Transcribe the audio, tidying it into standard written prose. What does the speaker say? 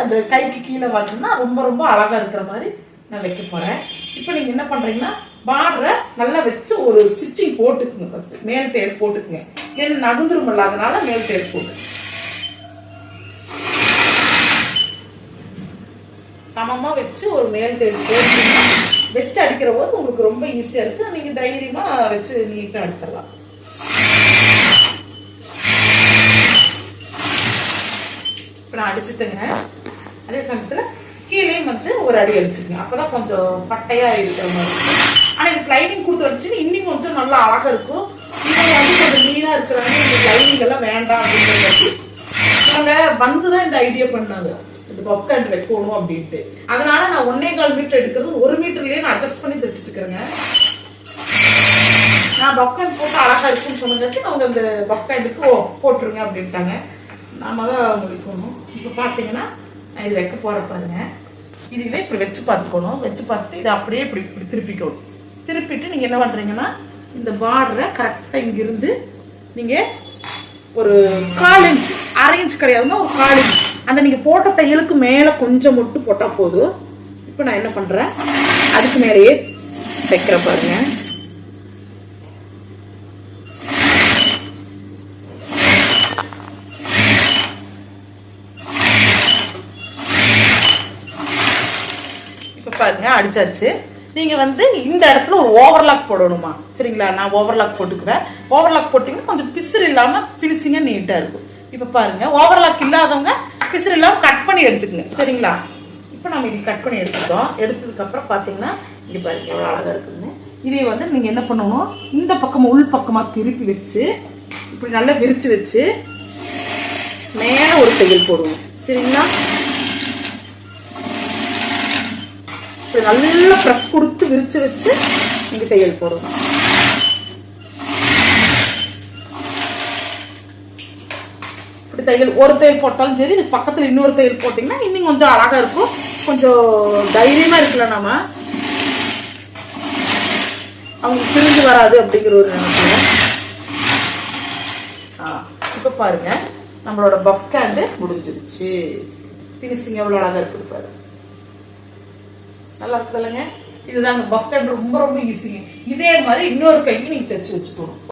அந்த கைக்கு கீழே பார்த்தீங்கன்னா ரொம்ப ரொம்ப அழகா இருக்கிற மாதிரி நான் வைக்க போறேன். இப்போ நீங்க என்ன பண்றீங்கன்னா பார்டரை நல்லா வச்சு ஒரு ஸ்டிச்சிங் போட்டுக்குங்க. ஃபர்ஸ்ட் மேல் தையல் போட்டுக்குங்க. ஏன்னா நகுந்துரும் இல்லாதனால மேல் தையல் போட்டு சமமா வச்சு ஒரு மேல் தையல் போட்டீங்கன்னா வச்சு அடிக்கிற போது உங்களுக்கு ரொம்ப ஈஸியா இருக்கு. நீங்க தைரியமா வச்சு நீட்டா அடிச்சிடலாம். இப்போ நான் அடிச்சுட்டேங்க. அதே சமயத்துல கீழே வந்து ஒரு அடி அடிச்சுக்கங்க. அப்பதான் கொஞ்சம் பட்டையா இருக்கிற மாதிரி இருக்கும். ஆனா இதுக்கு லைனிங் கொடுத்து வச்சுன்னு இன்னும் கொஞ்சம் நல்லா அழகா இருக்கும். இவங்க வந்து கொஞ்சம் மீனா இருக்கிறாங்க, இந்த லைனிங் எல்லாம் வேண்டாம் அப்படிங்கிறது இவங்க வந்துதான் இந்த ஐடியா பண்ணாங்க, இந்த பப் ஹேண்ட் வைக்கணும் அப்படின்ட்டு. அதனால நான் 1.25 மீட்டர் எடுக்கிறது 1 மீட்டர்லயே நான் அட்ஜஸ்ட் பண்ணி தைச்சிட்டு இருக்கிறேங்க. நான் பப் ஹேண்ட் போட்டு அழகா இருக்குன்னு சொன்னங்காட்டி அவங்க அந்த பப் ஹேண்டுக்கு போட்டுருங்க அப்படின்ட்டாங்க. நாம தான் முடிக்கணும். இப்போ பார்த்தீங்கன்னா நான் இது வைக்க போற பாருங்க. இதுவே இப்படி வச்சு பார்த்துக்கணும். வச்சு பார்த்துட்டு இதை அப்படியே இப்படி இப்படி திருப்பிக்கணும். திருப்பிட்டு நீங்க என்ன பண்றீங்கன்னா இந்த பார்டரை கரெக்டா இங்கிருந்து நீங்க ஒரு 1/4 இன்ச், 1/2 இன்ச் கிடையாதுன்னா ஒரு 1/4 இன்ச் அந்த நீங்க போட்ட தையலுக்கு மேல கொஞ்சம் மட்டும் போட்டா போதும். இப்போ நான் என்ன பண்றேன், அதுக்கு மேலேயே தைக்கிற பாருங்க. பாருங்க அடிச்சாச்சு. நீங்க வந்து இந்த இடத்துல ஒரு ஓவர்லாக் போடணுமா, சரிங்களா? நான் ஓவர்லாக் போட்டுக்குவேன். ஓவர்லாக் போட்டீங்கன்னா கொஞ்சம் பிசுறு இல்லாம பினிஷிங்கா நீட்டா இருக்கும். இப்ப பாருங்க ஓவர்லாக் இல்லாதவங்க பிசுறு இல்லாம கட் பண்ணி எடுத்துக்கங்க, சரிங்களா? இப்ப நம்ம இது கட் பண்ணி எடுத்துட்டோம். எடுத்ததுக்கு அப்புறம் பாத்தீங்கன்னா இது பாருங்க எவ்வளவு அழகா இருக்குன்னு. இதை வந்து நீங்க என்ன பண்ணணும், இந்த பக்கமா உள் பக்கமா திருப்பி வச்சு இப்படி நல்லா விரிச்சு வச்சு மேல ஒரு தையல் போடுவோம், சரிங்களா? நல்லா பிரஸ் கொடுத்து விரிச்சு வச்சு இங்க தையல் போடணும். இப்படி தையல் ஒரு தையல் போட்டாலும் சரி, இது பக்கத்துல இன்னொரு தையல் போட்டீங்கன்னா இன்னும் கொஞ்சம் அழகா இருக்கும். கொஞ்சம் தைரியமா இருக்கலாம். நாம அவங்களுக்கு பிரிஞ்சு வராது அப்படிங்கிற ஒரு நினைக்கிறேன். இப்ப பாருங்க நம்மளோட பஃப் ஹேண்ட் முடிஞ்சிருச்சு. பினிஷிங் எவ்வளவு அழகா இருக்குது பாருங்க. நல்லா இருக்குல்லங்க. இதுதாங்க பஃப் ஹேண்ட் ரொம்ப ரொம்ப ஈஸிங்க. இதே மாதிரி இன்னொரு கைக்கு நீங்க தைச்சு வச்சுக்கணும்.